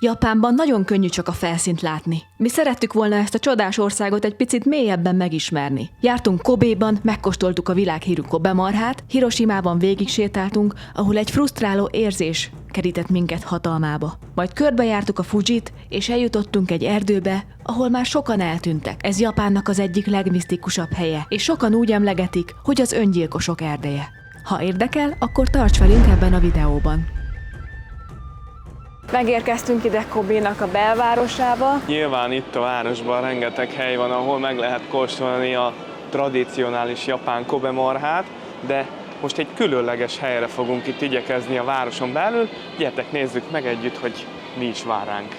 Japánban nagyon könnyű csak a felszínt látni. Mi szerettük volna ezt a csodás országot egy picit mélyebben megismerni. Jártunk Kobéban, megkóstoltuk a világhírű Kobe marhát, Hiroshimában végig sétáltunk, ahol egy frusztráló érzés kerített minket hatalmába. Majd körbejártuk a Fujit, és eljutottunk egy erdőbe, ahol már sokan eltűntek. Ez Japánnak az egyik legmisztikusabb helye, és sokan úgy emlegetik, hogy az öngyilkosok erdeje. Ha érdekel, akkor tarts velünk ebben a videóban. Megérkeztünk ide Kobénak a belvárosába. Nyilván itt a városban rengeteg hely van, ahol meg lehet kóstolni a tradicionális japán Kobe marhát, de most egy különleges helyre fogunk itt igyekezni a városon belül. Gyertek, nézzük meg együtt, hogy mi is vár ránk.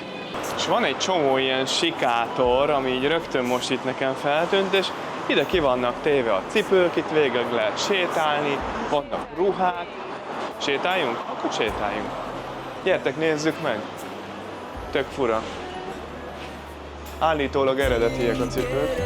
És van egy csomó ilyen sikátor, ami így rögtön most itt nekem feltűnt, és ide ki vannak téve a cipők, itt végig lehet sétálni, vannak ruhák. Sétáljunk? Akkor sétáljunk. Gyertek, nézzük meg! Tök fura. Állítólag eredetiek a cipők.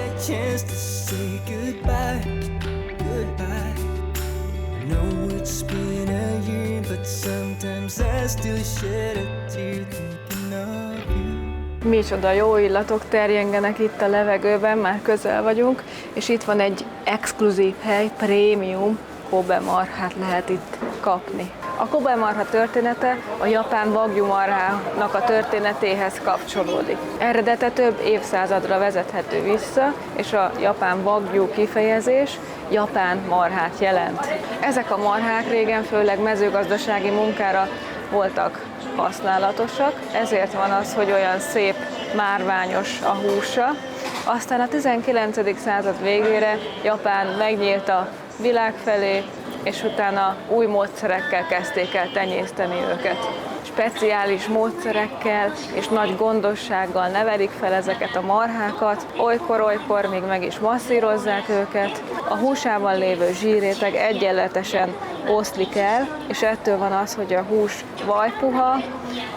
Micsoda jó illatok terjengenek itt a levegőben, már közel vagyunk, és itt van egy exkluzív hely, prémium Kobe marhát lehet itt kapni. A Kobe marha története a japán wagyu marhának a történetéhez kapcsolódik. Eredete több évszázadra vezethető vissza, és a japán wagyu kifejezés japán marhát jelent. Ezek a marhák régen főleg mezőgazdasági munkára voltak használatosak, ezért van az, hogy olyan szép, márványos a húsa. Aztán a 19. század végére Japán megnyílt a világ felé, és utána új módszerekkel kezdték el tenyészteni őket. Speciális módszerekkel és nagy gondossággal nevelik fel ezeket a marhákat, olykor-olykor még meg is masszírozzák őket. A húsában lévő zsírréteg egyenletesen oszlik el, és ettől van az, hogy a hús vajpuha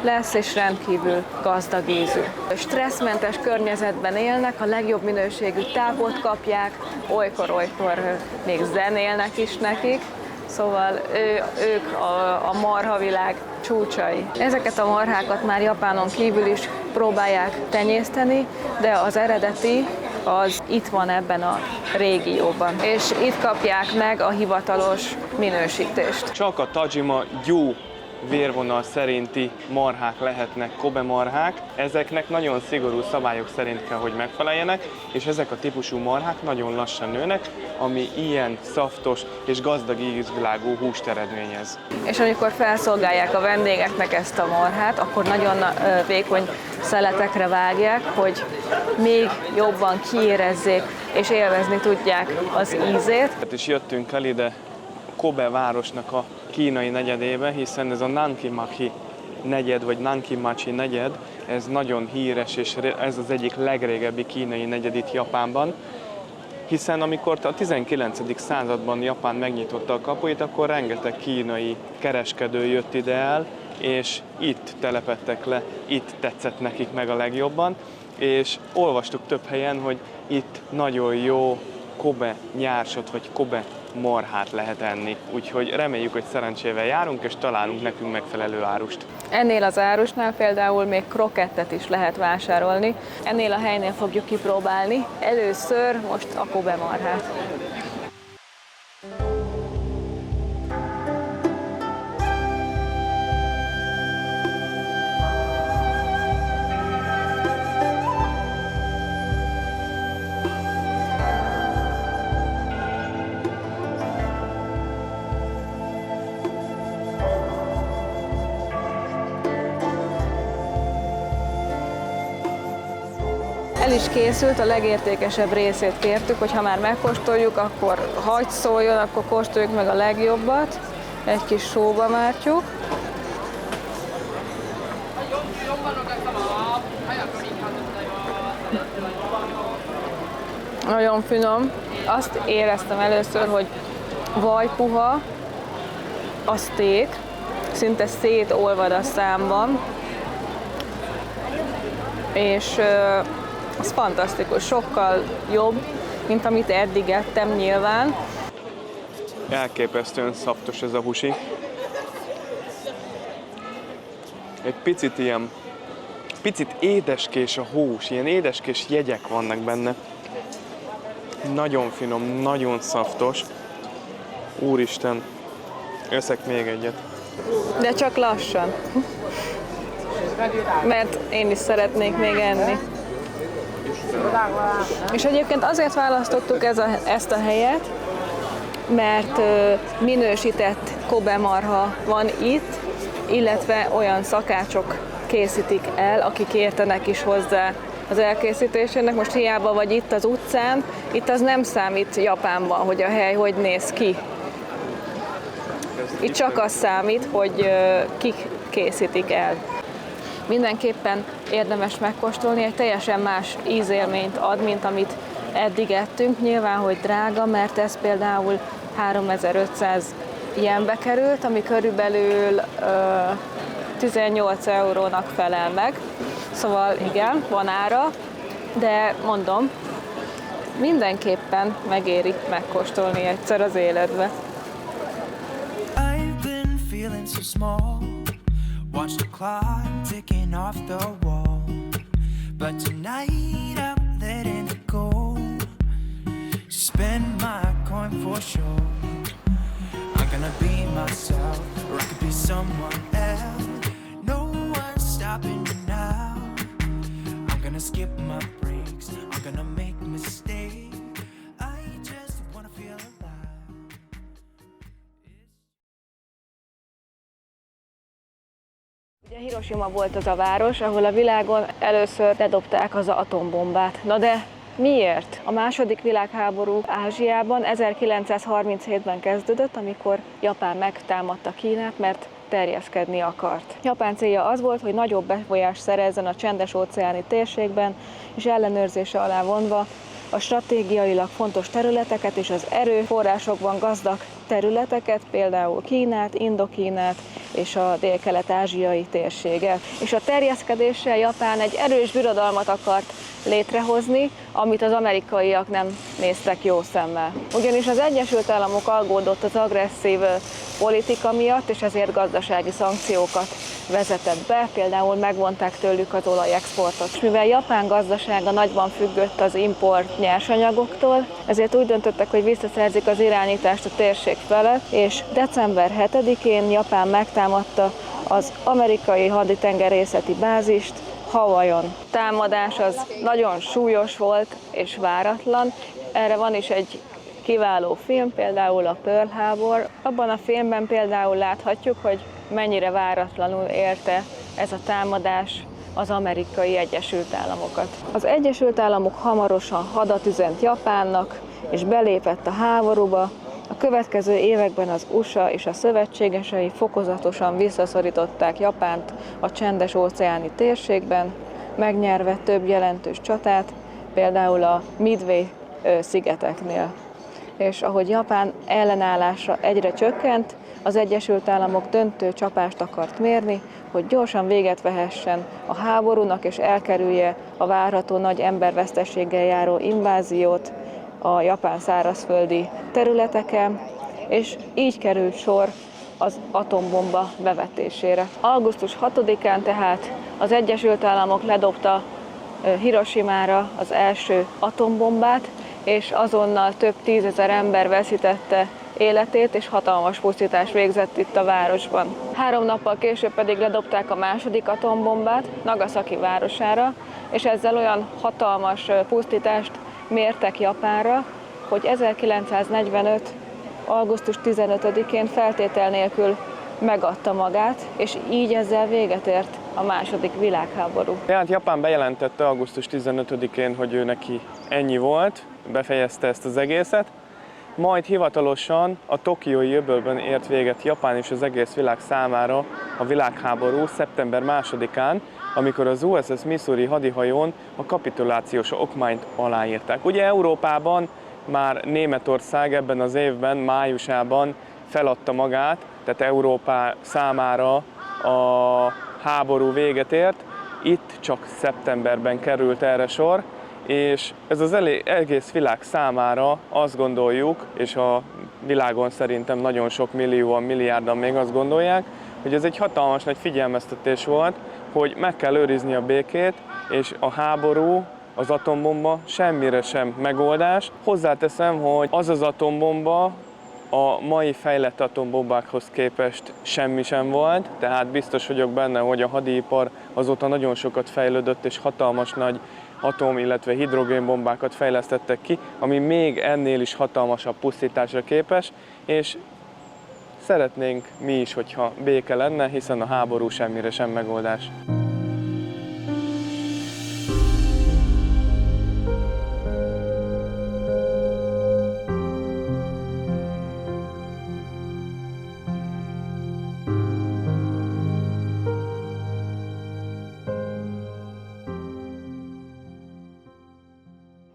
lesz és rendkívül gazdag ízű. Stresszmentes környezetben élnek, a legjobb minőségű tápot kapják, olykor-olykor még zenélnek is nekik, szóval ők a marhavilág csúcsai. Ezeket a marhákat már Japánon kívül is próbálják tenyészteni, de az eredeti az itt van ebben a régióban, és itt kapják meg a hivatalos minősítést. Csak a Tajima-gyu vérvonal szerinti marhák lehetnek Kobe marhák. Ezeknek nagyon szigorú szabályok szerint kell, hogy megfeleljenek, és ezek a típusú marhák nagyon lassan nőnek, ami ilyen szaftos és gazdag ízvilágú húst eredményez. És amikor felszolgálják a vendégeknek ezt a marhát, akkor nagyon vékony szeletekre vágják, hogy még jobban kiérezzék és élvezni tudják az ízét. És jöttünk el ide Kobe városnak a kínai negyedébe, hiszen ez a Nankimachi negyed, vagy Nankimachi negyed, ez nagyon híres, és ez az egyik legrégebbi kínai negyed itt Japánban, hiszen amikor a 19. században Japán megnyitotta a kapuit, akkor rengeteg kínai kereskedő jött ide el, és itt telepedtek le, itt tetszett nekik meg a legjobban, és olvastuk több helyen, hogy itt nagyon jó Kobe nyársot, vagy Kobe marhát lehet enni. Úgyhogy reméljük, hogy szerencsével járunk, és találunk nekünk megfelelő árust. Ennél az árusnál például még krokettet is lehet vásárolni. Ennél a helynél fogjuk kipróbálni. Először most a Kobe marhát. El is készült, a legértékesebb részét kértük, hogy ha már megkóstoljuk, akkor hagyd szóljon, akkor kóstoljuk meg a legjobbat. Egy kis sóba mártjuk. Nagyon finom. Azt éreztem először, hogy vajpuha, a steak, szinte szétolvad a számban, és ez fantasztikus, sokkal jobb, mint amit eddig ettem nyilván. Elképesztően szaptos ez a húsi. Egy picit ilyen Picit édeskés a hús, ilyen édeskés jegyek vannak benne. Nagyon finom, nagyon szaftos. Úristen, eszek még egyet. De csak lassan. Mert én is szeretnék még enni. És egyébként azért választottuk ezt a helyet, mert minősített Kobe marha van itt, illetve olyan szakácsok készítik el, akik értenek is hozzá az elkészítésének. Most hiába vagy itt az utcán, itt az nem számít Japánban, hogy a hely hogy néz ki. Itt csak az számít, hogy kik készítik el. Mindenképpen érdemes megkóstolni, egy teljesen más ízélményt ad, mint amit eddig ettünk. Nyilván, hogy drága, mert ez például 3500 jenbe került, ami körülbelül 18 eurónak felel meg. Szóval igen, van ára, de mondom, mindenképpen megéri megkóstolni egyszer az életbe. I've been feeling so small. Watch the clock ticking off the wall. But tonight I'm letting it go. Spend my coin for sure. I'm gonna be myself, or I could be someone else. No one's stopping me now. I'm gonna skip my breaks. I'm gonna make mistakes. I just wanna feel alive. Ugye Hiroshima volt az a város, ahol a világon először ledobták az atombombát. Na de miért? A második világháború Ázsiában 1937-ben kezdődött, amikor Japán megtámadta Kínát, mert terjeszkedni akart. Japán célja az volt, hogy nagyobb befolyást szerezzen a csendes-óceáni térségben, és ellenőrzése alá vonva a stratégiailag fontos területeket és az erőforrásokban gazdag területeket, például Kínát, Indokínát és a dél-kelet-ázsiai térséget. És a terjeszkedéssel Japán egy erős birodalmat akart létrehozni, amit az amerikaiak nem néztek jó szemmel. Ugyanis az Egyesült Államok aggódott az agresszív politika miatt, és ezért gazdasági szankciókat vezetett be, például megvonták tőlük az olajexportot. És mivel Japán gazdasága nagyban függött az import nyersanyagoktól, ezért úgy döntöttek, hogy visszaszerzik az irányítást a térség felett, és december 7-én Japán megtámadta az amerikai haditengerészeti bázist Hawaiion. Támadás az nagyon súlyos volt és váratlan. Erre van is egy kiváló film, például a Pearl Harbor. Abban a filmben például láthatjuk, hogy mennyire váratlanul érte ez a támadás az Amerikai Egyesült Államokat. Az Egyesült Államok hamarosan hadat üzent Japánnak, és belépett a háborúba. A következő években az USA és a szövetségesei fokozatosan visszaszorították Japánt a csendes-óceáni térségben, megnyerve több jelentős csatát, például a Midway szigeteknél. És ahogy Japán ellenállása egyre csökkent, az Egyesült Államok döntő csapást akart mérni, hogy gyorsan véget vehessen a háborúnak és elkerülje a várható nagy emberveszteséggel járó inváziót a japán szárazföldi területeken, és így került sor az atombomba bevetésére. Augusztus 6-án tehát az Egyesült Államok ledobta Hiroshimára az első atombombát, és azonnal több tízezer ember veszítette életét, és hatalmas pusztítás végzett itt a városban. 3 nappal később pedig ledobták a második atombombát Nagasaki városára, és ezzel olyan hatalmas pusztítást mértek Japánra, hogy 1945. augusztus 15-én feltétel nélkül megadta magát, és így ezzel véget ért a második világháború. Tehát Japán bejelentette augusztus 15-én, hogy ő neki ennyi volt, befejezte ezt az egészet, majd hivatalosan a tokiói öbölben ért véget Japán és az egész világ számára a világháború szeptember 2-án, amikor az USS Missouri hadihajón a kapitulációs okmányt aláírták. Ugye Európában már Németország ebben az évben, májusában feladta magát, tehát Európa számára a háború véget ért, itt csak szeptemberben került erre sor, és ez az egész világ számára azt gondoljuk, és a világon szerintem nagyon sok millióan, milliárdan még azt gondolják, hogy ez egy hatalmas nagy figyelmeztetés volt, hogy meg kell őrizni a békét, és a háború, az atombomba semmire sem megoldás. Hozzáteszem, hogy az az atombomba a mai fejlett atombombákhoz képest semmi sem volt, tehát biztos vagyok benne, hogy a hadipar azóta nagyon sokat fejlődött, és hatalmas nagy atom, illetve hidrogénbombákat fejlesztettek ki, ami még ennél is hatalmasabb pusztításra képes, és szeretnénk mi is, hogyha béke lenne, hiszen a háború semmire sem megoldás.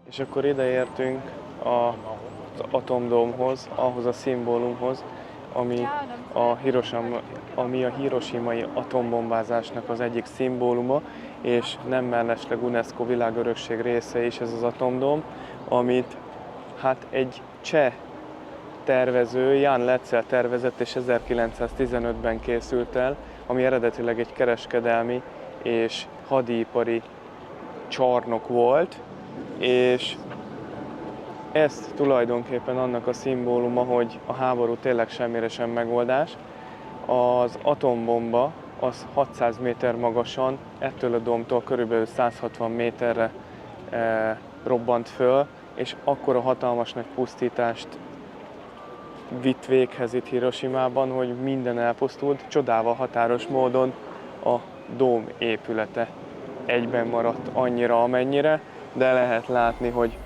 És akkor ide értünk az atomdómhoz, ahhoz a szimbólumhoz, ami a hiroshimai atombombázásnak az egyik szimbóluma, és nem mellesleg UNESCO világörökség része is ez az atomdóm, amit hát egy cseh tervező, Jan Letzel tervezett, és 1915-ben készült el, ami eredetileg egy kereskedelmi és hadipari csarnok volt, és ez tulajdonképpen annak a szimbóluma, hogy a háború tényleg semmire sem megoldás. Az atombomba az 600 méter magasan, ettől a dómtól körülbelül 160 méterre robbant föl, és akkora hatalmas nagy pusztítást vitt véghez itt Hiroshimában, hogy minden elpusztult, csodával határos módon a dóm épülete egyben maradt annyira, amennyire, de lehet látni, hogy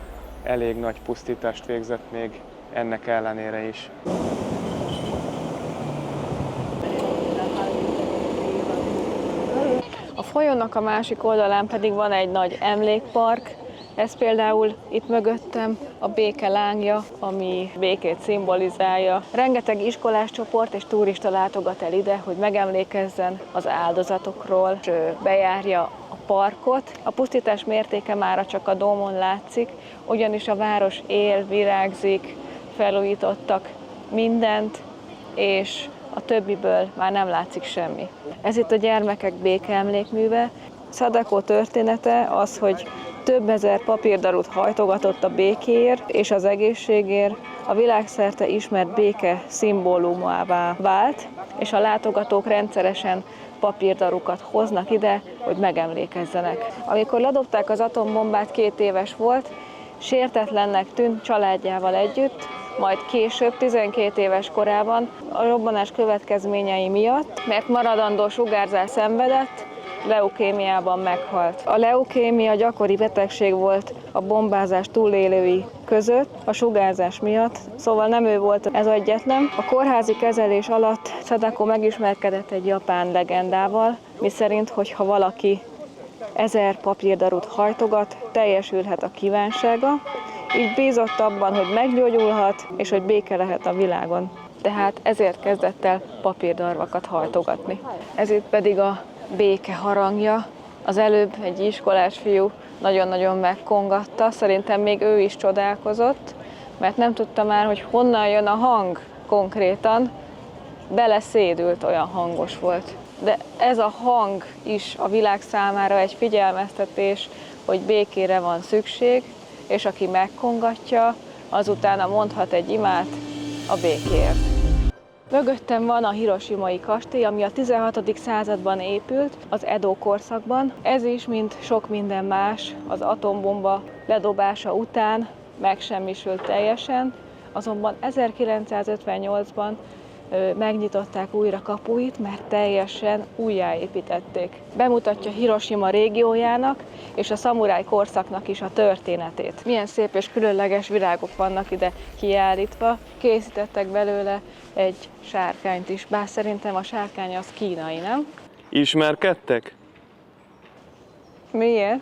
elég nagy pusztítást végzett még ennek ellenére is. A folyónak a másik oldalán pedig van egy nagy emlékpark. Ez például itt mögöttem a béke lángja, ami békét szimbolizálja. Rengeteg iskolás csoport és turista látogat el ide, hogy megemlékezzen az áldozatokról, és bejárja a parkot. A pusztítás mértéke mára csak a dómon látszik, ugyanis a város él, virágzik, felújítottak mindent, és a többiből már nem látszik semmi. Ez itt a gyermekek békeemlékműve. Sadako története az, hogy több ezer papírdarút hajtogatott a békéért és az egészségért, a világszerte ismert béke szimbólumává vált, és a látogatók rendszeresen papírdarukat hoznak ide, hogy megemlékezzenek. Amikor ledobták az atombombát, 2 éves volt, sértetlennek tűnt családjával együtt, majd később, 12 éves korában a robbanás következményei miatt, mert maradandó sugárzás szenvedett, leukémiában meghalt. A leukémia gyakori betegség volt a bombázás túlélői között a sugárzás miatt, szóval nem ő volt ez egyetlen. A kórházi kezelés alatt Sadako megismerkedett egy japán legendával, miszerint, hogyha valaki 1000 papírdarút hajtogat, teljesülhet a kívánsága, így bízott abban, hogy meggyógyulhat, és hogy béke lehet a világon. Tehát ezért kezdett el papírdarvakat hajtogatni. Ez itt pedig a béke harangja. Az előbb egy iskolás fiú nagyon-nagyon megkongatta, szerintem még ő is csodálkozott, mert nem tudta már, hogy honnan jön a hang konkrétan, beleszédült, olyan hangos volt. De ez a hang is a világ számára egy figyelmeztetés, hogy békére van szükség, és aki megkongatja, azutána mondhat egy imát a békéért. Mögöttem van a hiroshimai kastély, ami a 16. században épült, az Edo korszakban. Ez is, mint sok minden más, az atombomba ledobása után megsemmisült teljesen, azonban 1958-ban megnyitották újra kapuit, mert teljesen újjáépítették. Bemutatja Hiroshima régiójának és a szamuráj korszaknak is a történetét. Milyen szép és különleges virágok vannak ide kiállítva. Készítettek belőle egy sárkányt is, bár szerintem a sárkány az kínai, nem? Ismerkedtek? Miért?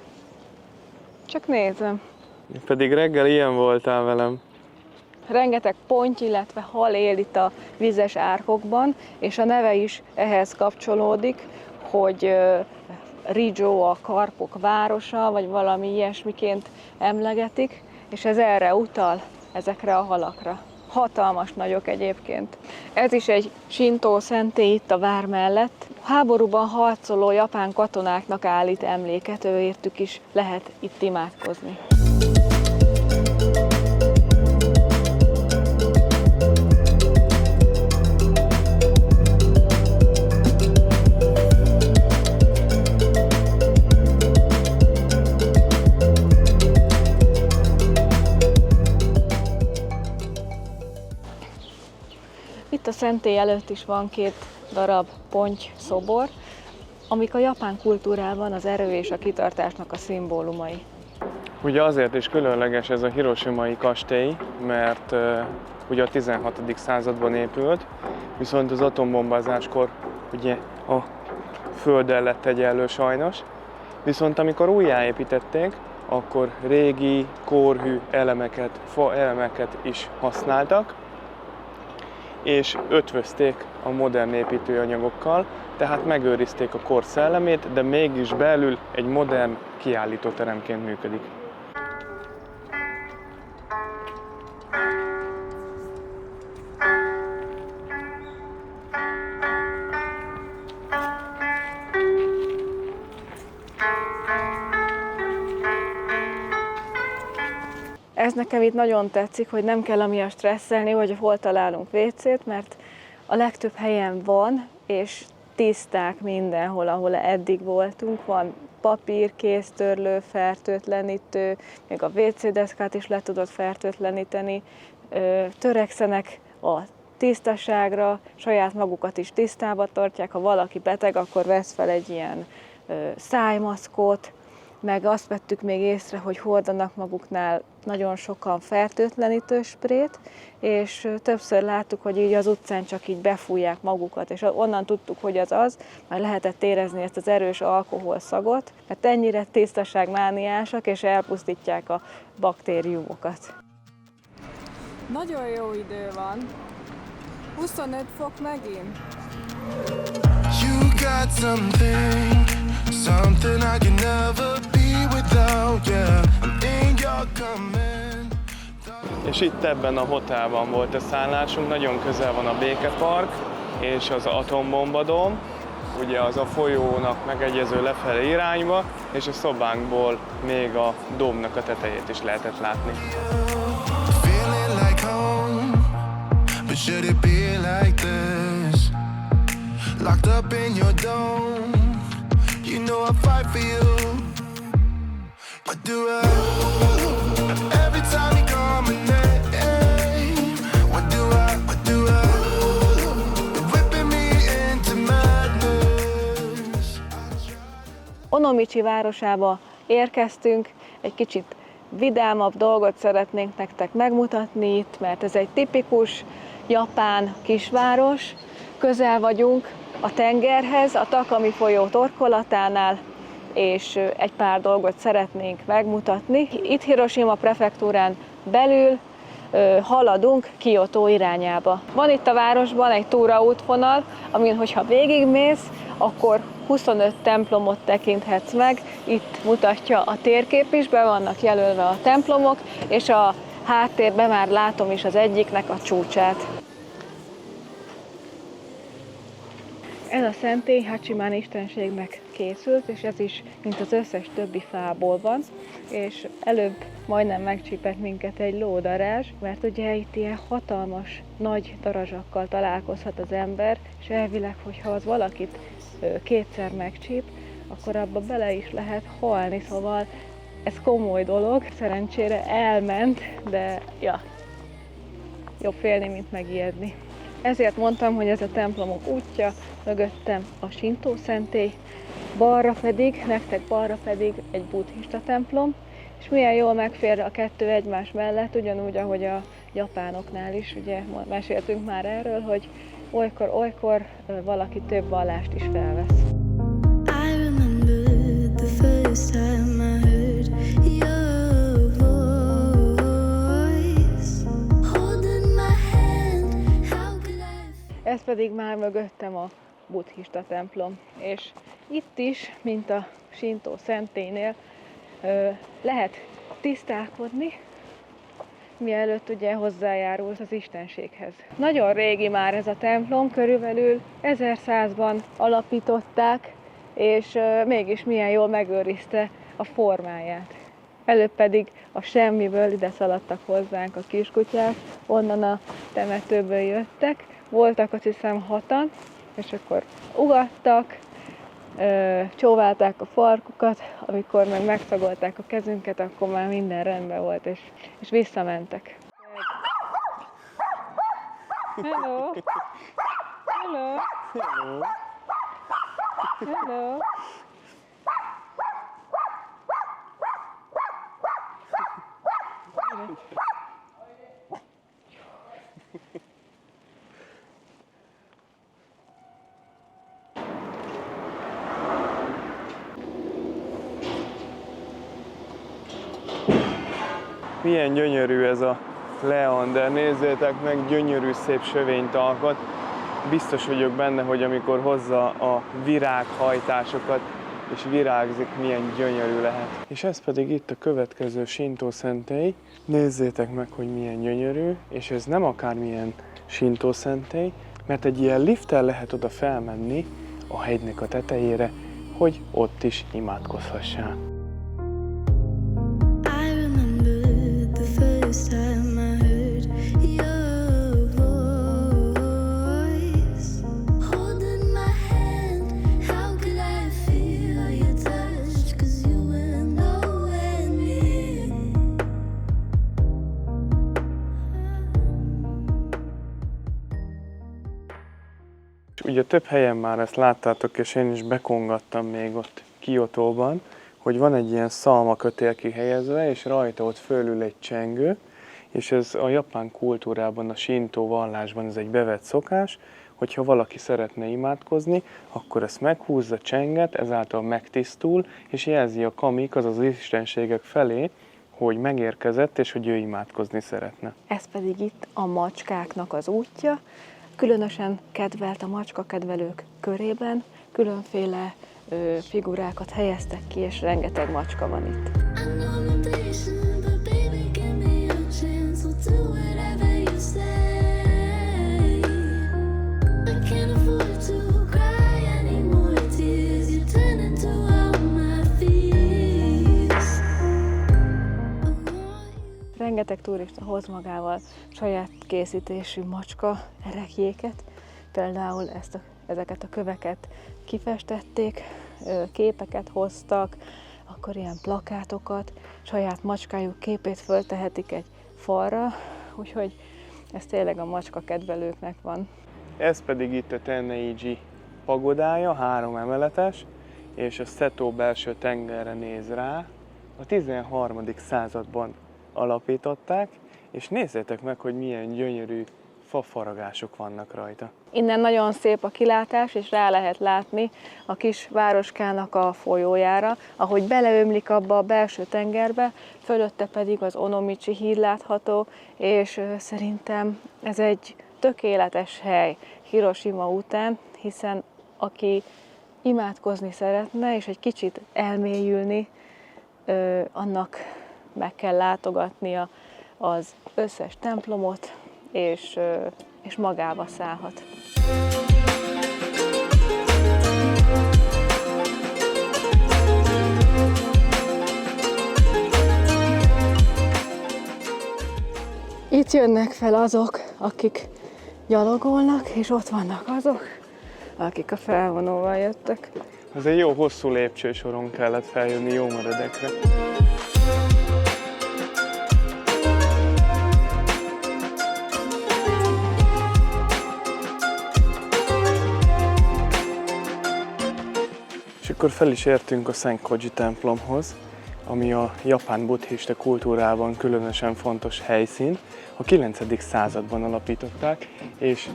Csak nézem. Pedig reggel ilyen voltál velem. Rengeteg ponty, illetve hal él itt a vizes árkokban, és a neve is ehhez kapcsolódik, hogy Rijō a karpok városa, vagy valami ilyesmiként emlegetik, és ez erre utal, ezekre a halakra. Hatalmas nagyok egyébként. Ez is egy sintó szentély itt a vár mellett. Háborúban harcoló japán katonáknak állít emléket, őértük is lehet itt imádkozni. Itt a szentély előtt is van 2 darab ponty szobor, amik a japán kultúrában az erő és a kitartásnak a szimbólumai. Ugye azért is különleges ez a hiroshimai kastély, mert ugye a 16. században épült, viszont az atombombázáskor ugye a földdel lett egyenlő sajnos. Viszont amikor újjáépítették, akkor régi, kórhű elemeket, fa elemeket is használtak, és ötvözték a modern építőanyagokkal, tehát megőrizték a kor szellemét, de mégis belül egy modern kiállítóteremként működik. Ez nekem itt nagyon tetszik, hogy nem kell amiatt stresszelni, hogy hol találunk WC-t, mert a legtöbb helyen van, és tiszták mindenhol, ahol eddig voltunk. Van papír, kéztörlő, fertőtlenítő, még a WC deszkát is le tudod fertőtleníteni. Törekszenek a tisztaságra, saját magukat is tisztába tartják. Ha valaki beteg, akkor vesz fel egy ilyen szájmaszkot, meg azt vettük még észre, hogy hordanak maguknál nagyon sokan fertőtlenítő sprét, és többször láttuk, hogy így az utcán csak így befújják magukat, és onnan tudtuk, hogy az, már lehetett érezni ezt az erős alkoholszagot, mert ennyire tisztaságmániásak, és elpusztítják a baktériumokat. Nagyon jó idő van. 25 fok megint. You got something I can never be without, yeah. I'm in your command. És itt ebben a hotelban volt a szállásunk, nagyon közel van a Békepark és az atombombadóm, ugye az a folyónak megegyező lefelé irányba, és a szobánkból még a dómnak a tetejét is lehetett látni. Feeling like home, but should it be like this? Locked up in your dome, you know I fight for you. What do I every time you call my name? What do I you're whipping me into madness. Onomichi városába érkeztünk, egy kicsit vidámabb dolgot szeretnénk nektek megmutatni itt, mert ez egy tipikus japán kisváros. Közel vagyunk a tengerhez, a Takami folyó torkolatánál, és egy pár dolgot szeretnénk megmutatni. Itt Hiroshima prefektúrán belül haladunk Kiotó irányába. Van itt a városban egy túraútvonal, amin hogyha végigmész, akkor 25 templomot tekinthetsz meg. Itt mutatja a térkép is, be vannak jelölve a templomok, és a háttérben már látom is az egyiknek a csúcsát. Ez a szentély Hachiman istenségnek készült, és ez is, mint az összes többi fából van, és előbb majdnem megcsípett minket egy lódarázs, mert ugye itt ilyen hatalmas, nagy darazsakkal találkozhat az ember, és elvileg, hogyha az valakit kétszer megcsíp, akkor abba bele is lehet halni, szóval ez komoly dolog. Szerencsére elment, de ja, jobb félni, mint megijedni. Ezért mondtam, hogy ez a templomok útja, mögöttem a sintó szentély, nektek balra pedig egy buddhista templom, és milyen jól megfér a kettő egymás mellett, ugyanúgy, ahogy a japánoknál is, ugye meséltünk már erről, hogy olykor valaki több vallást is felvesz. I remember the first time I heard your voice holding my hand. How could I? Ez pedig már mögöttem a buddhista templom, és itt is, mint a sintó szentélynél, lehet tisztálkodni, mielőtt ugye hozzájárult az istenséghez. Nagyon régi már ez a templom, körülbelül 1100-ban alapították, és mégis milyen jól megőrizte a formáját. Előbb pedig a semmiből ide szaladtak hozzánk a kiskutyák, onnan a temetőből jöttek, voltak azt hiszem 6-an, és akkor ugattak, csóválták a farkukat, amikor meg megszagolták a kezünket, akkor már minden rendben volt, és visszamentek. Hello! Hello! Hello. Hello! Milyen gyönyörű ez a leander, nézzétek meg, gyönyörű szép sövényt alkot. Biztos vagyok benne, hogy amikor hozza a virághajtásokat és virágzik, milyen gyönyörű lehet. És ez pedig itt a következő Sintó szentély. Nézzétek meg, hogy milyen gyönyörű, és ez nem akármilyen Sintó szentély, mert egy ilyen lifttel lehet oda felmenni a hegynek a tetejére, hogy ott is imádkozhassál. I remember the first time I heard your voice, holding my hand. How could I feel your touch? 'Cause you were nowhere near. És ugye több helyen már ezt láttátok, és én is bekongattam még ott Kiotóban, hogy van egy ilyen szalmakötél kihelyezve, és rajta ott fölül egy csengő, és ez a japán kultúrában, a Sintó vallásban ez egy bevett szokás, hogyha valaki szeretne imádkozni, akkor ezt meghúzza, csenget, ezáltal megtisztul, és jelzi a kamik, azaz az istenségek felé, hogy megérkezett, és hogy ő imádkozni szeretne. Ez pedig itt a macskáknak az útja, különösen kedvelt a macskakedvelők körében, különféle figurákat helyeztek ki, és rengeteg macska van itt. I know I'm impatient, but baby, give me a chance. We'll do whatever you say. I can't afford to cry any more tears. You turn into all my fears. Rengeteg turista hoz magával saját készítésű macska erekjéket, például ezeket a köveket kifestették, képeket hoztak, akkor ilyen plakátokat, saját macskájuk képét föltehetik egy falra, úgyhogy ez tényleg a macska kedvelőknek van. Ez pedig itt a Tenneiji pagodája, 3 emeletes, és a Seto belső tengerre néz rá. A 13. században alapították, és nézzétek meg, hogy milyen gyönyörű fafaragások vannak rajta. Innen nagyon szép a kilátás, és rá lehet látni a kis városkának a folyójára, ahogy beleömlik abba a belső tengerbe, fölötte pedig az Onomichi híd látható, és szerintem ez egy tökéletes hely Hiroshima után, hiszen aki imádkozni szeretne, és egy kicsit elmélyülni, annak meg kell látogatnia az összes templomot, és magába szállhat. Itt jönnek fel azok, akik gyalogolnak, és ott vannak azok, akik a felvonóval jöttek. Ez egy jó hosszú lépcsősoron kellett feljönni jó meredekre. És akkor fel is értünk a Senkoji templomhoz, ami a japán buddhista kultúrában különösen fontos helyszín. A 9. században alapították, és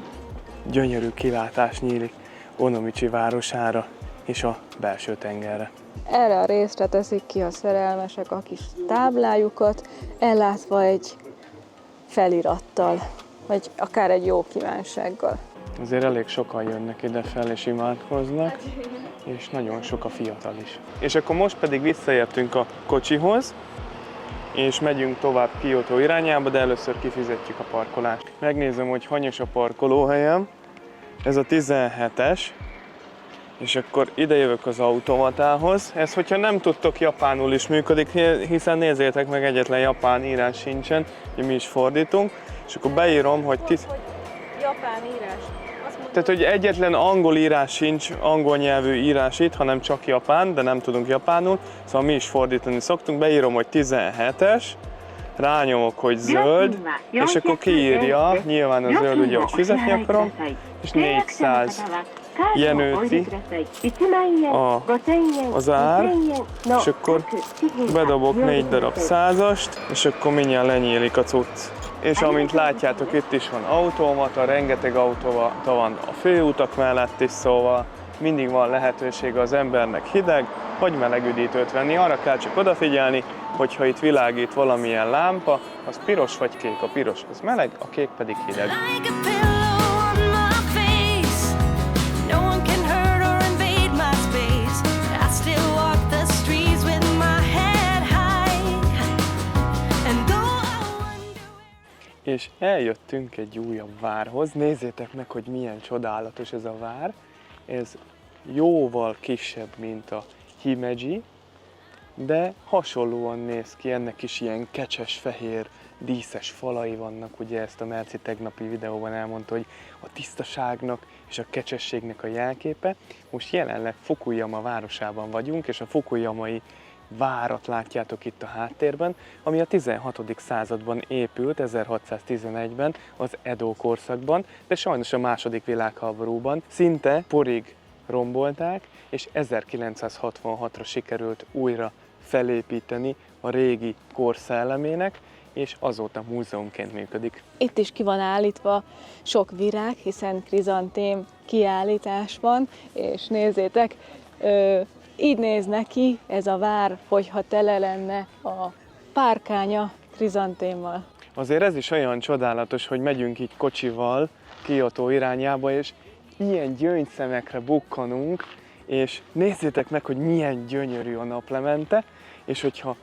gyönyörű kilátás nyílik Onomichi városára és a belső tengerre. Erre a részre teszik ki a szerelmesek a kis táblájukat, ellátva egy felirattal, vagy akár egy jó kívánsággal. Azért elég sokan jönnek ide fel és imádkoznak, és nagyon sok a fiatal is. És akkor most pedig visszaértünk a kocsihoz, és megyünk tovább Kyoto irányába, de először kifizetjük a parkolást. Megnézem, hogy hanyas a parkolóhelyem. Ez a 17-es, és akkor ide jövök az automatához. Ez, hogyha nem tudtok, japánul is működik, hiszen nézzétek meg, egyetlen japán írás sincsen, hogy mi is fordítunk, és akkor beírom, hogy japán írás. Tehát, hogy egyetlen angol írás sincs, angol nyelvű írás itt, hanem csak japán, de nem tudunk japánul, szóval mi is fordítani szoktunk, beírom, hogy 17-es, rányomok, hogy zöld, és akkor kiírja, nyilván a zöld ugye, hogy fizetni akarom, és 400 jenőti az ár, és akkor bedobok 4 darab 100-ast, és akkor mindjárt lenyílik a cucc. És amint látjátok, itt is van automata, rengeteg automata van a főutak mellett is, szóval mindig van lehetősége az embernek hideg vagy meleg üdítőt venni. Arra kell csak odafigyelni, hogyha itt világít valamilyen lámpa, az piros vagy kék. A piros az meleg, a kék pedig hideg. Like a pillow on my face. No one can hurt or invade my space. I still walk the streets with my head high. And though I wonder És eljöttünk egy újabb várhoz. Nézzétek meg, hogy milyen csodálatos ez a vár. Ez jóval kisebb, mint a Himeji, de hasonlóan néz ki, ennek is ilyen kecses, fehér, díszes falai vannak, ugye ezt a Merci tegnapi videóban elmondta, hogy a tisztaságnak és a kecsességnek a jelképe. Most jelenleg Fukuyama városában vagyunk, és a fukuyamai várat látjátok itt a háttérben, ami a 16. században épült, 1611-ben, az Edo korszakban, de sajnos a második világháborúban szinte porig rombolták, és 1966-ra sikerült újra felépíteni a régi kor szellemének, és azóta múzeumként működik. Itt is ki van állítva sok virág, hiszen krizantém kiállítás van, és nézzétek, így néz neki ez a vár, hogyha tele lenne a párkánya krizantémmal. Azért ez is olyan csodálatos, hogy megyünk így kocsival Kyoto irányába, és ilyen gyöngyszemekre bukkanunk, és nézzétek meg, hogy milyen gyönyörű a naplemente, és hogyha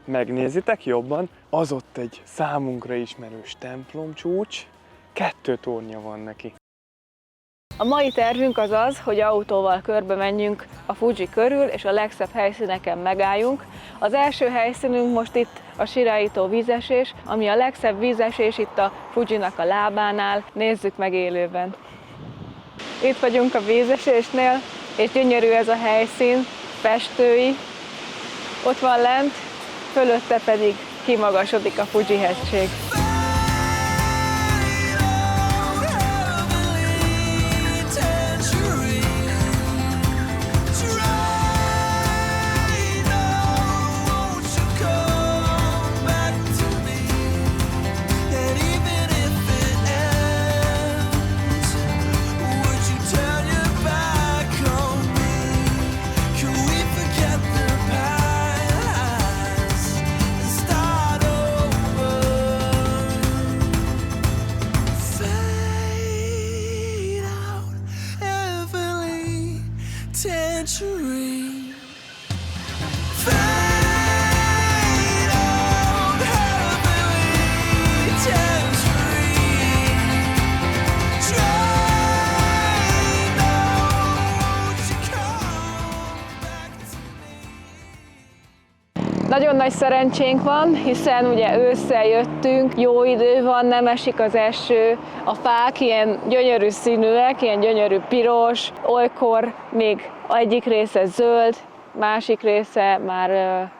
megnézitek jobban, az ott egy számunkra ismerős templomcsúcs, 2 tornya van neki. A mai tervünk az az, hogy autóval körbe menjünk a Fuji körül, és a legszebb helyszíneken megálljunk. Az első helyszínünk most itt a Shiraito vízesés, ami a legszebb vízesés itt a Fujinak a lábánál. Nézzük meg élőben. Itt vagyunk a vízesésnél, és gyönyörű ez a helyszín, festői. Ott van lent, fölötte pedig kimagasodik a Fuji hegység. Nagyon nagy szerencsénk van, hiszen ugye ősszel jöttünk, jó idő van, nem esik az eső, a fák ilyen gyönyörű színűek, ilyen gyönyörű piros, olykor még egyik része zöld, másik része már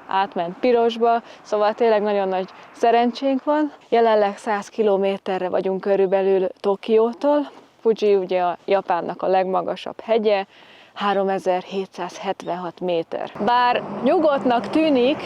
átment pirosba, szóval tényleg nagyon nagy szerencsénk van. Jelenleg 100 kilométerre vagyunk körülbelül Tokiótól. Fuji ugye a Japánnak a legmagasabb hegye, 3776 méter. Bár nyugodtnak tűnik,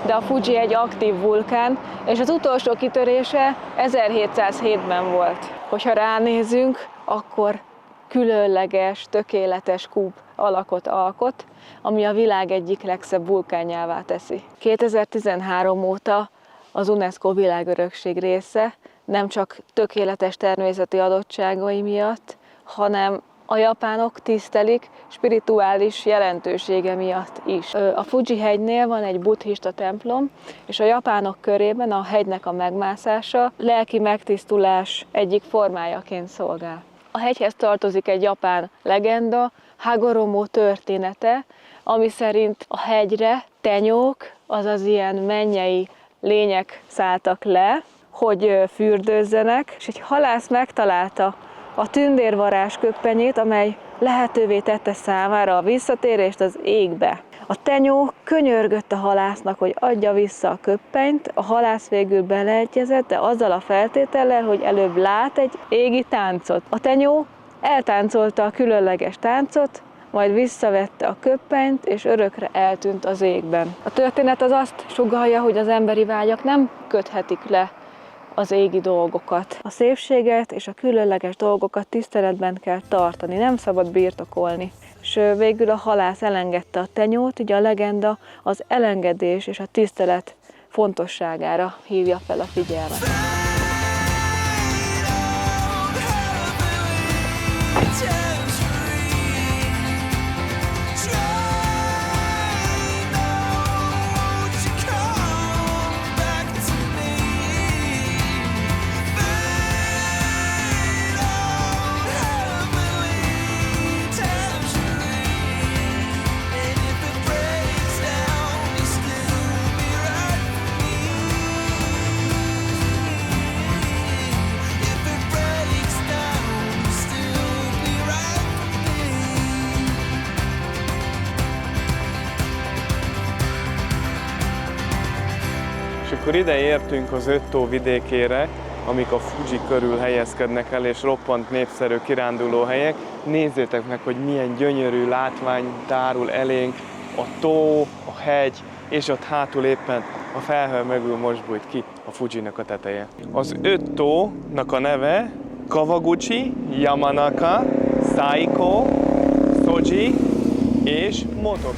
de a Fuji egy aktív vulkán, és az utolsó kitörése 1707-ben volt. Hogyha ránézünk, akkor különleges, tökéletes kúp alakot alkot, ami a világ egyik legszebb vulkánjává teszi. 2013 óta az UNESCO világörökség része, nem csak tökéletes természeti adottságai miatt, hanem A japánok tisztelik spirituális jelentősége miatt is. A Fuji-hegynél van egy buddhista templom, és a japánok körében a hegynek a megmászása lelki megtisztulás egyik formájaként szolgál. A hegyhez tartozik egy japán legenda, Hagoromo története, ami szerint a hegyre tenyók, azaz ilyen mennyei lények szálltak le, hogy fürdőzzenek, és egy halász megtalálta a tündérvarázs köppenyét, amely lehetővé tette számára a visszatérést az égbe. A tenyó könyörgött a halásznak, hogy adja vissza a köppenyt, a halász végül beleegyezett, de azzal a feltétellel, hogy előbb lát egy égi táncot. A tenyó eltáncolta a különleges táncot, majd visszavette a köppenyt, és örökre eltűnt az égben. A történet az azt sugallja, hogy az emberi vágyak nem köthetik le az égi dolgokat. A szépséget és a különleges dolgokat tiszteletben kell tartani, nem szabad birtokolni. És végül a halász elengedte a tenyót, így a legenda az elengedés és a tisztelet fontosságára hívja fel a figyelmet. És akkor ide értünk az 5 tó vidékére, amik a Fuji körül helyezkednek el, és roppant népszerű kirándulóhelyek. Nézzétek meg, hogy milyen gyönyörű látvány tárul elénk, a tó, a hegy, és ott hátul éppen a felhő mögül most bújt ki a Fujinak a teteje. Az 5 tónak a neve Kawaguchi, Yamanaka, Saiko, Soji és Motoki.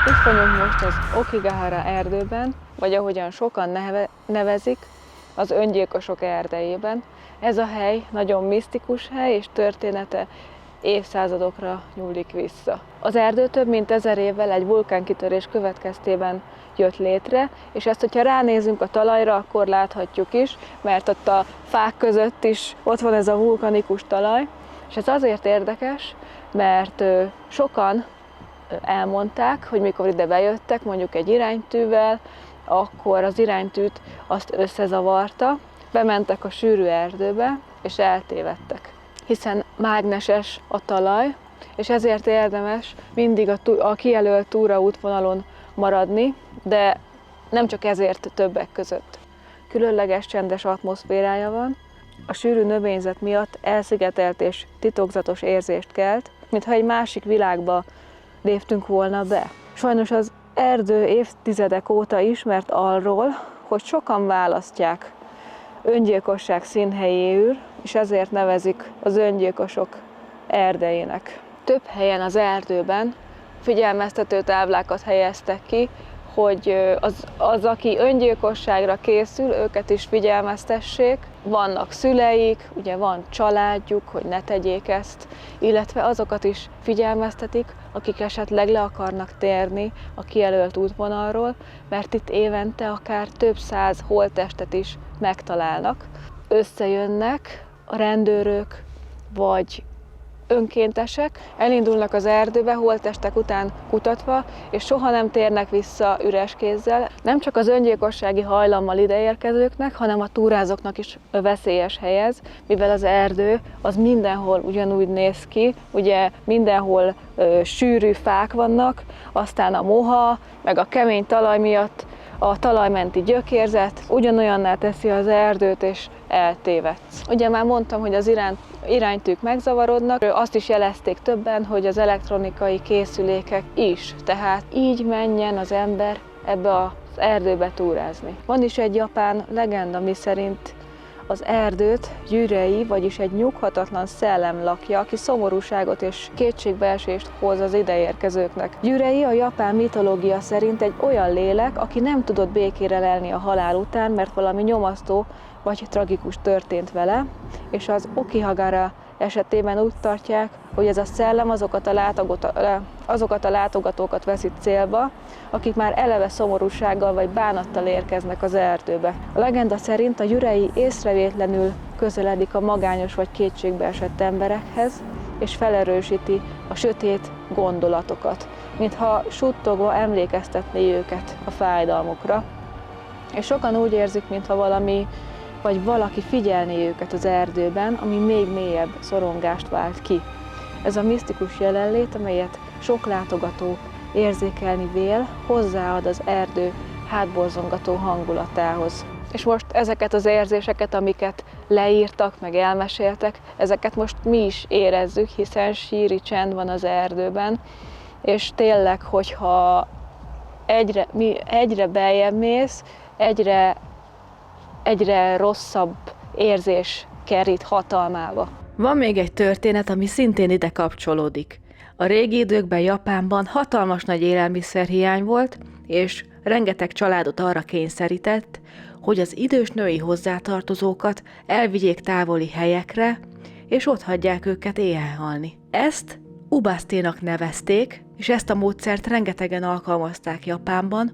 Itt vagyunk most az Okigahara erdőben, vagy ahogyan sokan nevezik, az öngyilkosok erdejében. Ez a hely nagyon misztikus hely, és története évszázadokra nyúlik vissza. Az erdő több mint 1000 évvel egy vulkánkitörés következtében jött létre, és ezt, hogyha ránézünk a talajra, akkor láthatjuk is, mert ott a fák között is ott van ez a vulkanikus talaj, és ez azért érdekes, mert sokan elmondták, hogy mikor ide bejöttek, mondjuk egy iránytűvel, akkor az iránytűt azt összezavarta, bementek a sűrű erdőbe, és eltévedtek. Hiszen mágneses a talaj, és ezért érdemes mindig a kijelölt túraútvonalon maradni, de nem csak ezért többek között. Különleges csendes atmoszférája van, a sűrű növényzet miatt elszigetelt és titokzatos érzést kelt, mintha egy másik világba léptünk volna be. Sajnos az erdő évtizedek óta ismert arról, hogy sokan választják öngyilkosság színhelyéül, és ezért nevezik az öngyilkosok erdejének. Több helyen az erdőben figyelmeztető táblákat helyeztek ki, hogy aki öngyilkosságra készül, őket is figyelmeztessék. Vannak szüleik, ugye van családjuk, hogy ne tegyék ezt, illetve azokat is figyelmeztetik, akik esetleg le akarnak térni a kijelölt útvonalról, mert itt évente akár több 100 holttestet is megtalálnak. Összejönnek a rendőrök vagy önkéntesek, elindulnak az erdőbe holttestek után kutatva, és soha nem térnek vissza üres kézzel. Nem csak az öngyilkossági hajlammal ideérkezőknek, hanem a túrázóknak is veszélyes helyez, mivel az erdő az mindenhol ugyanúgy néz ki, ugye mindenhol sűrű fák vannak, aztán a moha, meg a kemény talaj miatt a talajmenti gyökérzet ugyanolyanná teszi az erdőt, és eltévedsz. Ugye már mondtam, hogy az iránytűk megzavarodnak, azt is jelezték többen, hogy az elektronikai készülékek is, tehát így menjen az ember ebbe az erdőbe túrázni. Van is egy japán legenda, miszerint Az erdőt Gyürei, vagyis egy nyughatatlan szellem lakja, aki szomorúságot és kétségbeesést hoz az ideérkezőknek. Gyürei a japán mitológia szerint egy olyan lélek, aki nem tudott békére lelni a halál után, mert valami nyomasztó vagy tragikus történt vele, és az Okihagara esetében úgy tartják, hogy ez a szellem azokat a látogatókat veszi célba, akik már eleve szomorúsággal vagy bánattal érkeznek az erdőbe. A legenda szerint a Gyürei észrevétlenül közeledik a magányos vagy kétségbeesett emberekhez, és felerősíti a sötét gondolatokat, mintha suttogva emlékeztetné őket a fájdalmukra. És sokan úgy érzik, mintha valami vagy valaki figyelné őket az erdőben, ami még mélyebb szorongást vált ki. Ez a misztikus jelenlét, amelyet sok látogató érzékelni vél, hozzáad az erdő hátborzongató hangulatához. És most ezeket az érzéseket, amiket leírtak, meg elmeséltek, ezeket most mi is érezzük, hiszen síri csend van az erdőben, és tényleg, hogyha egyre beljebb mész, egyre rosszabb érzés kerít hatalmába. Van még egy történet, ami szintén ide kapcsolódik. A régi időkben Japánban hatalmas nagy élelmiszerhiány volt, és rengeteg családot arra kényszerített, hogy az idős női hozzátartozókat elvigyék távoli helyekre, és ott hagyják őket éhen halni. Ezt ubaszténak nevezték, és ezt a módszert rengetegen alkalmazták Japánban,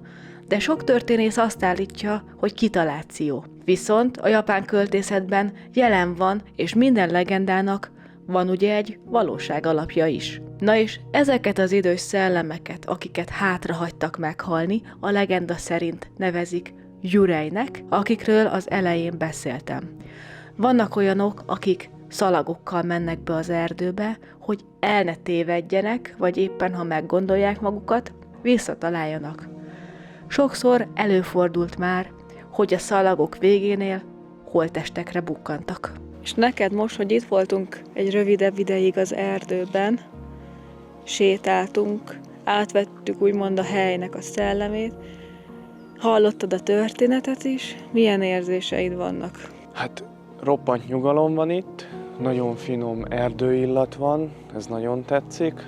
de sok történész azt állítja, hogy kitaláció. Viszont a japán költészetben jelen van, és minden legendának van ugye egy valóság alapja is. Na és ezeket az idős szellemeket, akiket hátrahagytak meghalni, a legenda szerint nevezik Gyüreinek, akikről az elején beszéltem. Vannak olyanok, akik szalagokkal mennek be az erdőbe, hogy el ne tévedjenek, vagy éppen ha meggondolják magukat, visszataláljanak. Sokszor előfordult már, hogy a szalagok végénél holttestekre bukkantak. És neked most, hogy itt voltunk egy rövidebb ideig az erdőben, sétáltunk, átvettük úgymond a helynek a szellemét, hallottad a történetet is, milyen érzéseid vannak? Hát roppant nyugalom van itt, nagyon finom erdőillat van, ez nagyon tetszik,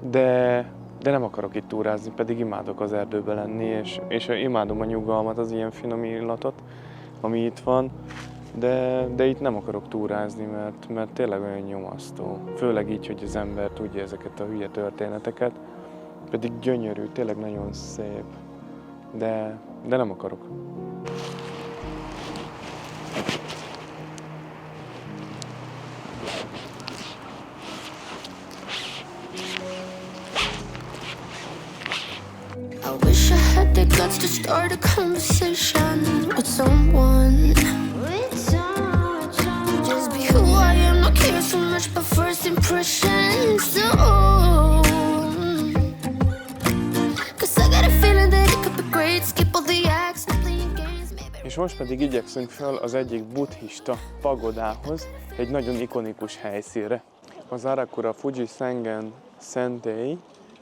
de nem akarok itt túrázni, pedig imádok az erdőbe lenni, és imádom a nyugalmat, az ilyen finom illatot, ami itt van, de itt nem akarok túrázni, mert tényleg olyan nyomasztó. Főleg így, hogy az ember tudja ezeket a hülye történeteket, pedig gyönyörű, tényleg nagyon szép, de nem akarok. I wish I had the guts to start a conversation with someone. Just be who I am, not care so much about first impressions. So, 'cause I got a feeling that it could be great. Skip all the acts and playing games. És most pedig igyekszünk föl az egyik buddhista pagodához, egy nagyon ikonikus helyszínre. Az Arakura Fuji Sengen szentély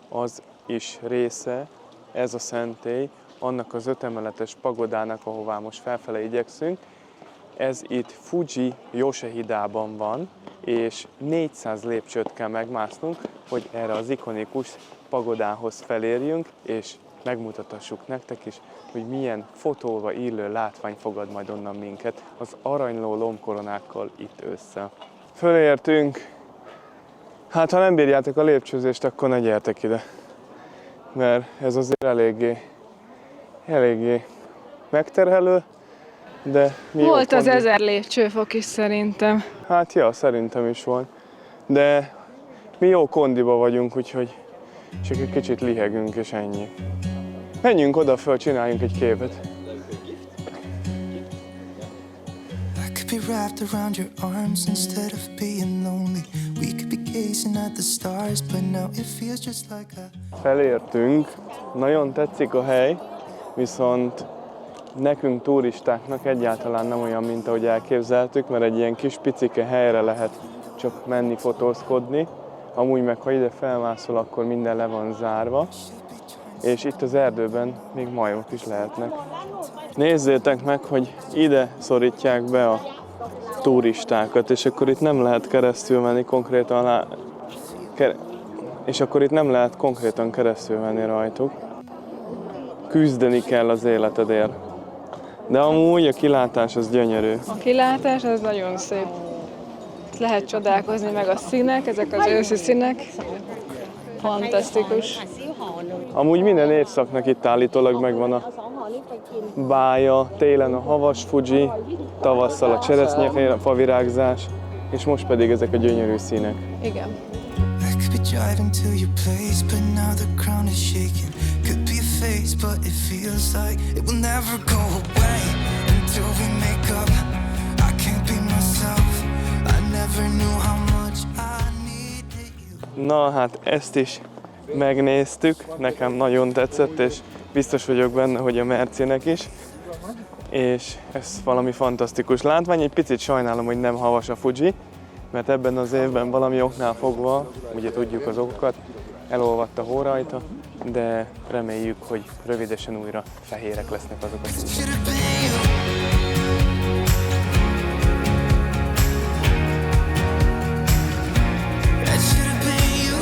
az is része, ez a szentély, annak az 5 emeletes pagodának, ahová most felfele igyekszünk. Ez itt Fuji Yoshihidában van, és 400 lépcsőt kell megmásznunk, hogy erre az ikonikus pagodához felérjünk, és megmutatassuk nektek is, hogy milyen fotóva illő látvány fogad majd onnan minket az aranyló lombkoronákkal itt össze. Fölértünk, hát ha nem bírjátok a lépcsőzést, akkor ne gyertek ide, mert ez azért eléggé megterhelő, de mi Volt az 1000 lépcsőfok is szerintem. Hát ja, szerintem is volt. De mi jó kondiba vagyunk, úgyhogy csak egy kicsit lihegünk, és ennyi. Menjünk oda föl, csináljunk egy képet. I could be wrapped around your arms instead of being lonely. We could be gazing at the stars, but now it feels just like a... Felértünk, nagyon tetszik a hely, viszont nekünk turistáknak egyáltalán nem olyan, mint ahogy elképzeltük, mert egy ilyen kis picike helyre lehet csak menni fotózkodni. Amúgy meg, ha ide felmászol, akkor minden le van zárva. És itt az erdőben még majmok is lehetnek. Nézzétek meg, hogy ide szorítják be a turistákat, és akkor itt nem lehet keresztül menni konkrétan és akkor itt nem lehet konkrétan keresztül menni rajtuk. Küzdeni kell az életedért. De amúgy a kilátás az gyönyörű. A kilátás az nagyon szép. Lehet csodálkozni meg a színek, ezek az őszi színek. Fantasztikus. Amúgy minden évszaknak itt állítólag megvan a bája, télen a havas Fuji, tavasszal a cseresznyeféfa virágzás, és most pedig ezek a gyönyörű színek. Igen. I could be driving to your place, but now the ground is shaking. Could be a face, but it feels like it will never go away until we make up. I can't be myself. I never knew how much I needed you. Na hát ezt is megnéztük, nekem nagyon tetszett, és biztos vagyok benne, hogy a Mercinek is. És ez valami fantasztikus látvány. Egy picit sajnálom, hogy nem havas a Fuji, mert ebben az évben valami oknál fogva, ugye tudjuk az okokat, elolvadt a hó rajta, de reméljük, hogy rövidesen újra fehérek lesznek azok a csúcsok. Should've been you. That should've been you.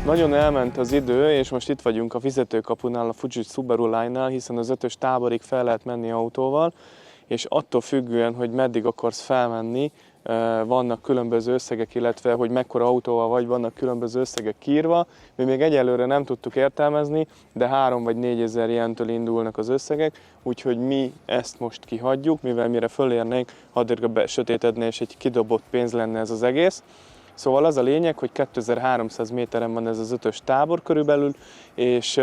Nagyon elment az idő, és most itt vagyunk a fizetőkapunál, a Fuji Subaru Line-nál, hiszen az 5-ös táborig fel lehet menni autóval, és attól függően, hogy meddig akarsz felmenni, vannak különböző összegek, illetve hogy mekkora autóval vagy, vannak különböző összegek kiírva. Mi még egyelőre nem tudtuk értelmezni, de 3 vagy 4 ezer jentől indulnak az összegek, úgyhogy mi ezt most kihagyjuk, mivel mire fölérnénk, addigra besötétedne, és egy kidobott pénz lenne ez az egész. Szóval az a lényeg, hogy 2300 méteren van ez az 5-ös tábor körülbelül, és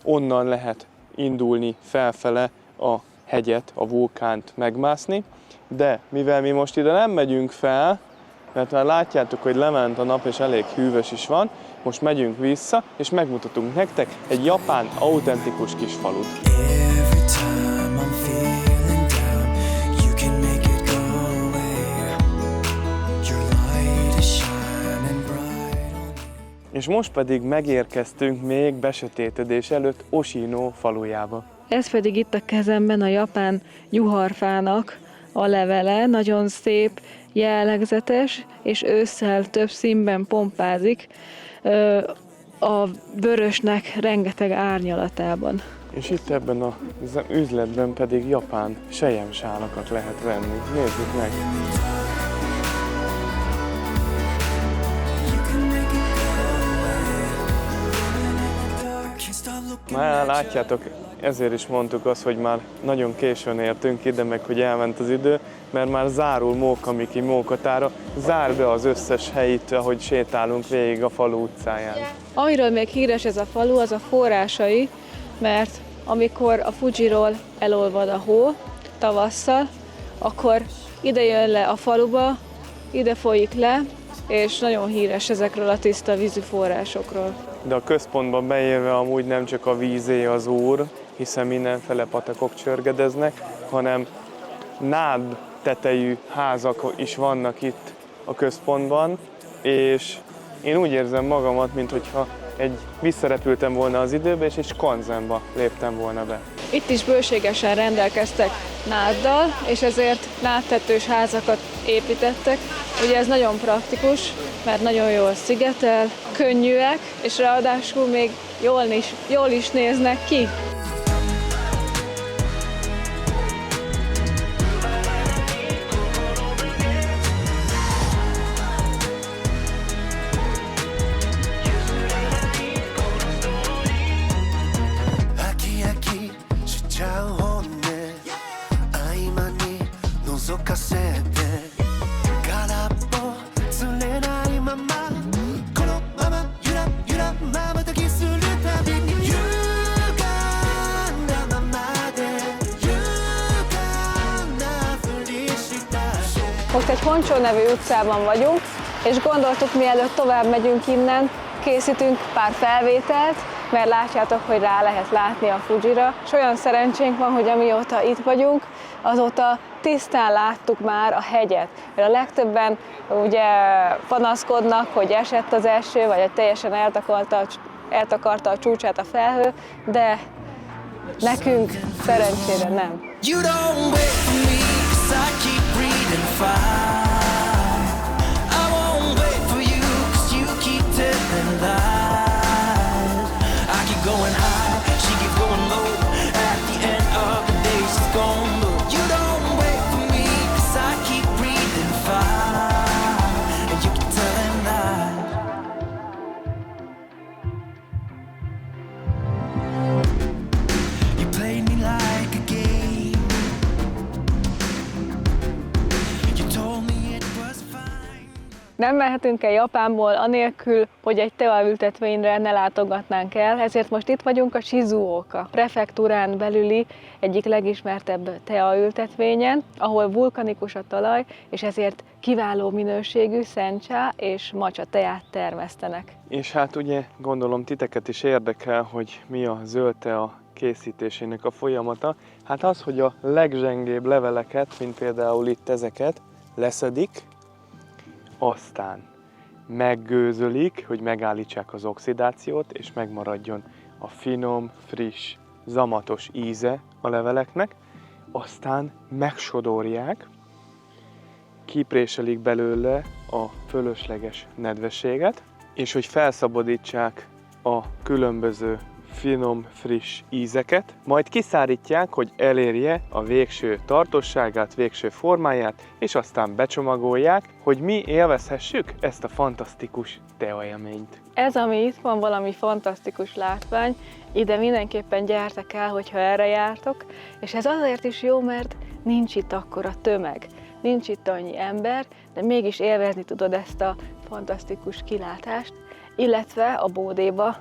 onnan lehet indulni felfele a hegyet, a vulkánt megmászni, de mivel mi most ide nem megyünk fel, mert már látjátok, hogy lement a nap és elég hűvös is van, most megyünk vissza, és megmutatunk nektek egy japán autentikus kis falut. Every time I'm feeling down, you can make it go away. Your light is shining bright on me. És most pedig megérkeztünk még besötétedés előtt Oshino falujába. Ez pedig itt a kezemben a japán juharfának a levele, nagyon szép, jellegzetes, és ősszel több színben pompázik a vörösnek rengeteg árnyalatában. És itt ebben az üzletben pedig japán selyemsálakat lehet venni. Nézzük meg! Már látjátok, ezért is mondtuk azt, hogy már nagyon későn értünk ide, meg hogy elment az idő, mert már zárul Mókamiki Mókatára, zár be az összes helyit, ahogy sétálunk végig a falu utcáján. Amiről még híres ez a falu, az a forrásai, mert amikor a Fujiról elolvad a hó tavasszal, akkor ide jön le a faluba, ide folyik le, és nagyon híres ezekről a tiszta vízű forrásokról. De a központban beérve amúgy nem csak a vízé az úr, hiszen mindenfele patakok csörgedeznek, hanem nád tetejű házak is vannak itt a központban, és én úgy érzem magamat, mintha visszarepültem volna az időbe, és egy skanzenba léptem volna be. Itt is bőségesen rendelkeztek náddal, és ezért nádtetős házakat építettek. Ugye ez nagyon praktikus, mert nagyon jól szigetel, könnyűek, és ráadásul még jól is néznek ki. Most egy Honchó nevű utcában vagyunk, és gondoltuk, mielőtt tovább megyünk innen, készítünk pár felvételt, mert látjátok, hogy rá lehet látni a Fujira. És olyan szerencsénk van, hogy amióta itt vagyunk, azóta tisztán láttuk már a hegyet. Mert a legtöbben ugye panaszkodnak, hogy esett az eső, vagy hogy teljesen eltakarta eltakarta a csúcsát a felhő, de nekünk szerencsére nem. You don't wait for me, 'cause I keep breathing fire. I won't wait for you, 'cause you keep telling lies. I keep going high, she keeps going low. At the end of the day, she's gone low. You don't wait for me, 'cause I keep breathing fire. And you keep telling lies. You played me like a game. You told me it was fine. Nem mehetünk el Japánból anélkül, hogy egy teaültetvényre ne látogatnánk el, ezért most itt vagyunk a Shizuoka prefektúrán belüli egyik legismertebb teaültetvényen, ahol vulkanikus a talaj, és ezért kiváló minőségű sencha és matcha teát termesztenek. És hát ugye gondolom titeket is érdekel, hogy mi a zöld tea készítésének a folyamata. Hát az, hogy a legzsengébb leveleket, mint például itt ezeket, leszedik, aztán meggőzölik, hogy megállítsák az oxidációt, és megmaradjon a finom, friss, zamatos íze a leveleknek, aztán megsodorják, kipréselik belőle a fölösleges nedvességet, és hogy felszabadítsák a különböző finom, friss ízeket, majd kiszárítják, hogy elérje a végső tartósságát, végső formáját, és aztán becsomagolják, hogy mi élvezhessük ezt a fantasztikus teaélményt. Ez, ami itt van, valami fantasztikus látvány, ide mindenképpen gyertek el, hogyha erre jártok, és ez azért is jó, mert nincs itt akkora tömeg, nincs itt annyi ember, de mégis élvezni tudod ezt a fantasztikus kilátást, illetve a bódéba,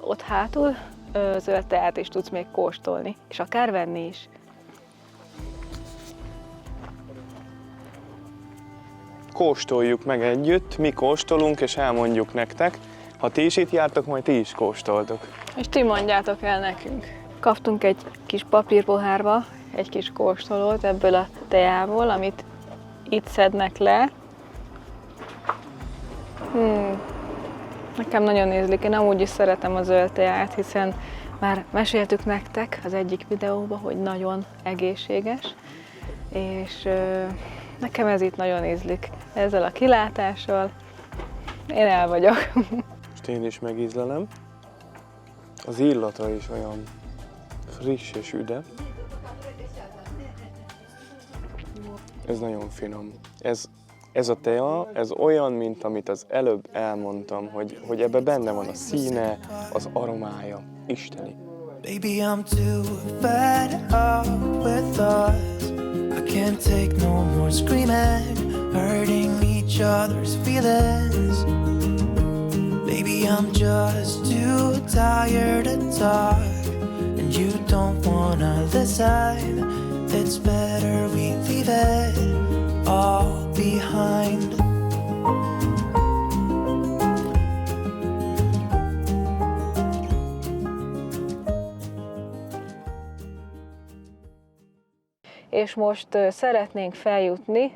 ott hátul zöld teát is tudsz még kóstolni, és akár venni is. Kóstoljuk meg együtt, mi kóstolunk és elmondjuk nektek. Ha ti is itt jártok, majd ti is kóstoltok. És ti mondjátok el nekünk. Kaptunk egy kis papírpohárba egy kis kóstolót ebből a teából, amit itt szednek le. Nekem nagyon ízlik, én amúgy is szeretem a zöld teát, hiszen már meséltük nektek az egyik videóban, hogy nagyon egészséges, és nekem ez itt nagyon ízlik. Ezzel a kilátással én el vagyok. Most én is megízlelem. Az illata is olyan friss és üde. Ez nagyon finom. Ez a tea, ez olyan, mint amit az előbb elmondtam, hogy ebben benne van a színe, az aromája, isteni. Baby, I'm too fed up with us. I can't take no more screaming, hurting each other's feelings. Baby, I'm just too tired to talk, and you don't wanna listen. It's better we leave it all behind. És most szeretnénk feljutni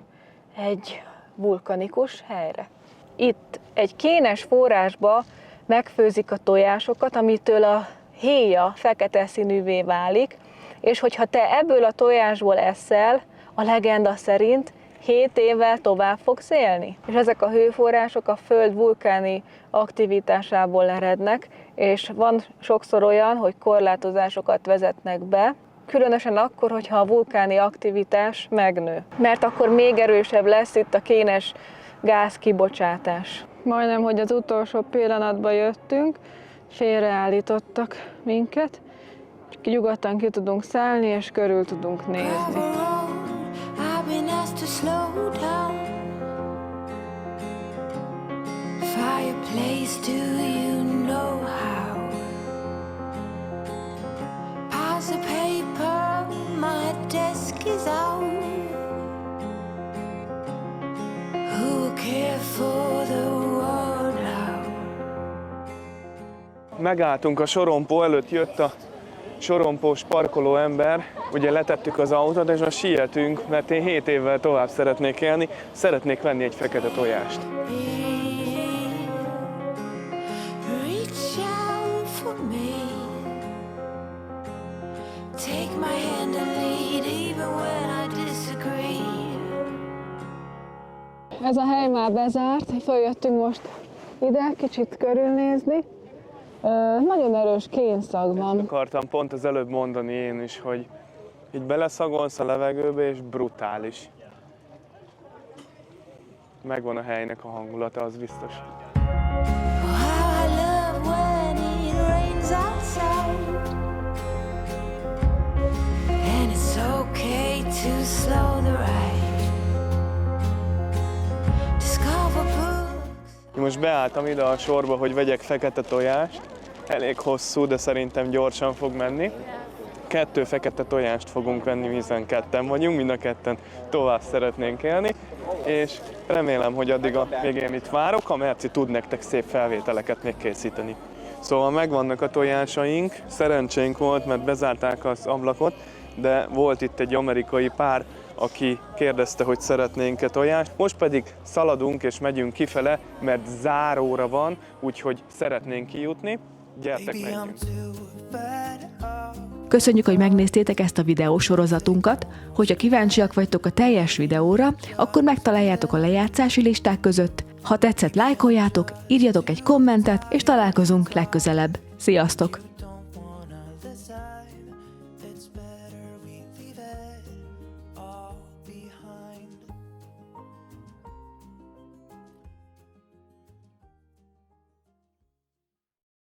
egy vulkanikus helyre. Itt egy kénes forrásba megfőzik a tojásokat, amitől a héja fekete színűvé válik, és hogyha te ebből a tojásból eszel, a legenda szerint 7 évvel tovább fogsz élni. És ezek a hőforrások a Föld vulkáni aktivitásából erednek, és van sokszor olyan, hogy korlátozásokat vezetnek be, különösen akkor, hogyha a vulkáni aktivitás megnő. Mert akkor még erősebb lesz itt a kénes gáz kibocsátás. Majdnem, hogy az utolsó pillanatban jöttünk, félreállítottak minket, nyugodtan ki tudunk szállni és körül tudunk nézni. I've been asked to slow down. Fireplace, do you know how? Pass the paper, my desk is out. Who will care for the world now? Megálltunk a sorompó előtt, jött a sorompós parkoló ember, ugye letettük az autót, és most sietünk, mert én 7 évvel tovább szeretnék élni, szeretnék venni egy fekete tojást. Reach out. Ez a hely már bezárt, följöttünk most ide kicsit körülnézni. Nagyon erős kénszag van. Akartam pont az előbb mondani én is, hogy így beleszagolsz a levegőbe, és brutális. Megvan a helynek a hangulata, az biztos. How I love when it rains outside, and it's okay to slow the ride. Discover books. Most beálltam ide a sorba, hogy vegyek fekete tojást. Elég hosszú, de szerintem gyorsan fog menni. 2 fekete tojást fogunk venni, hiszen ketten vagyunk, mind a ketten tovább szeretnénk élni. És remélem, hogy addig a végén itt várok, a Merci tud nektek szép felvételeket még készíteni. Szóval megvannak a tojásaink, szerencsénk volt, mert bezárták az ablakot, de volt itt egy amerikai pár, aki kérdezte, hogy szeretnénk-e tojást. Most pedig szaladunk és megyünk kifele, mert záróra van, úgyhogy szeretnénk kijutni. Gyertek, Baby, I'm menjünk! too fed up. Köszönjük, hogy megnéztétek ezt a videósorozatunkat. Hogyha kíváncsiak vagytok a teljes videóra, akkor megtaláljátok a lejátszási listák között. Ha tetszett, lájkoljátok, írjatok egy kommentet, és találkozunk legközelebb. Sziasztok!